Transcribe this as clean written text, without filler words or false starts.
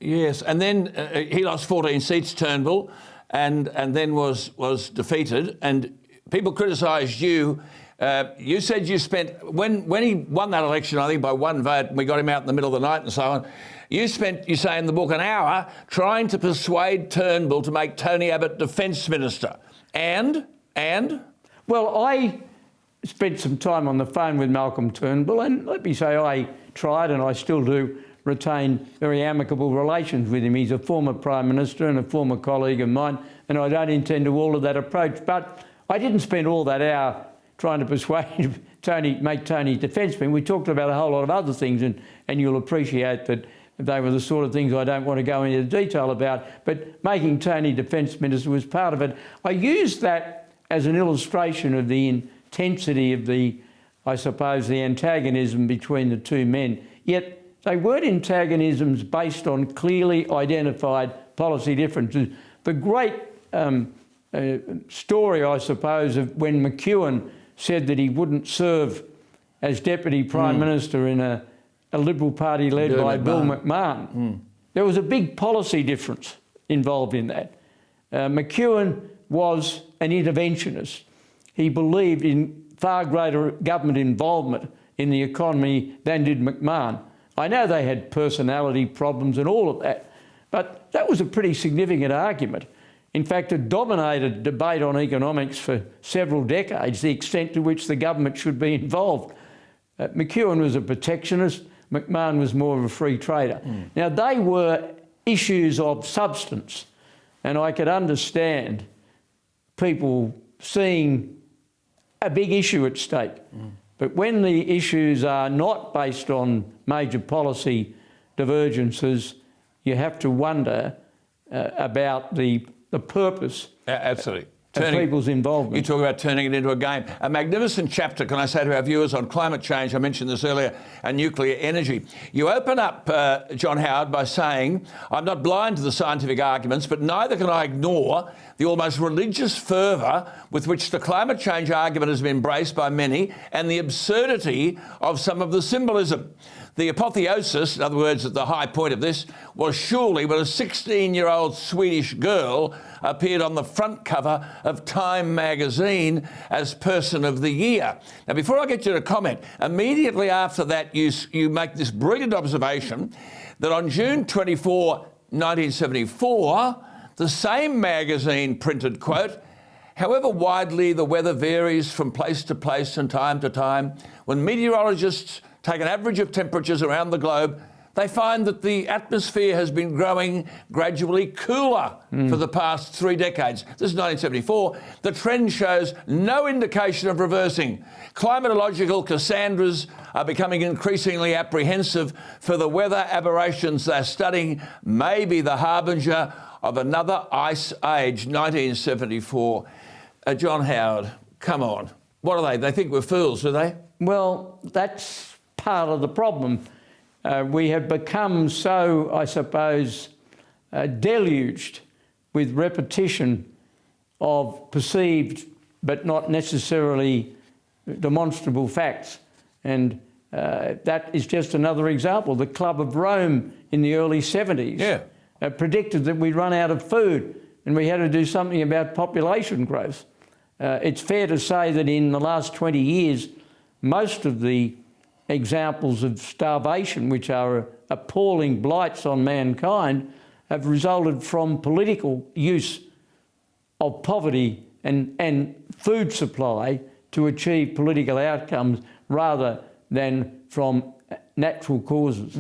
Yes, and then he lost 14 seats, Turnbull, and then was defeated. And people criticised you. You said you spent, when he won that election, I think by one vote, and we got him out in the middle of the night and so on, you spent, you say in the book, an hour trying to persuade Turnbull to make Tony Abbott Defence Minister. And? Well, I spent some time on the phone with Malcolm Turnbull, and let me say I tried, and I still do, retain very amicable relations with him. He's a former Prime Minister and a former colleague of mine, and I don't intend to alter that approach. But I didn't spend all that hour trying to persuade Tony, make Tony Defence Minister. We talked about a whole lot of other things, and you'll appreciate that they were the sort of things I don't want to go into detail about. But making Tony Defence Minister was part of it. I used that as an illustration of the intensity of the, I suppose, the antagonism between the two men. Yet they weren't antagonisms based on clearly identified policy differences. The great story, I suppose, of when McEwen said that he wouldn't serve as Deputy Prime Minister in a Liberal Party led by Bill McMahon. There was a big policy difference involved in that. McEwen was an interventionist. He believed in far greater government involvement in the economy than did McMahon. I know they had personality problems and all of that, but that was a pretty significant argument. In fact, it dominated debate on economics for several decades, the extent to which the government should be involved. McEwen was a protectionist, McMahon was more of a free trader. Now, they were issues of substance, and I could understand people seeing a big issue at stake. But when the issues are not based on major policy divergences, you have to wonder about the purpose Absolutely. of people's involvement. You talk about turning it into a game. A magnificent chapter, can I say to our viewers, on climate change, I mentioned this earlier, and nuclear energy. You open up, John Howard, by saying, I'm not blind to the scientific arguments, but neither can I ignore the almost religious fervour with which the climate change argument has been embraced by many and the absurdity of some of the symbolism. The apotheosis, in other words, at the high point of this, was surely when a 16-year-old Swedish girl appeared on the front cover of Time magazine as Person of the Year. Now, before I get you to comment, immediately after that you make this brilliant observation that on June 24, 1974, the same magazine printed, quote, however widely the weather varies from place to place and time to time, when meteorologists take an average of temperatures around the globe, they find that the atmosphere has been growing gradually cooler for the past 3 decades. This is 1974. The trend shows no indication of reversing. Climatological Cassandras are becoming increasingly apprehensive for the weather aberrations they're studying may be the harbinger of another ice age. 1974. John Howard, come on. What are they? They think we're fools, do they? Well, that's part of the problem. We have become so, I suppose, deluged with repetition of perceived but not necessarily demonstrable facts. And that is just another example. The Club of Rome in the early 70s predicted that we'd run out of food and we had to do something about population growth. It's fair to say that in the last 20 years, most of the examples of starvation, which are appalling blights on mankind, have resulted from political use of poverty and food supply to achieve political outcomes rather than from natural causes.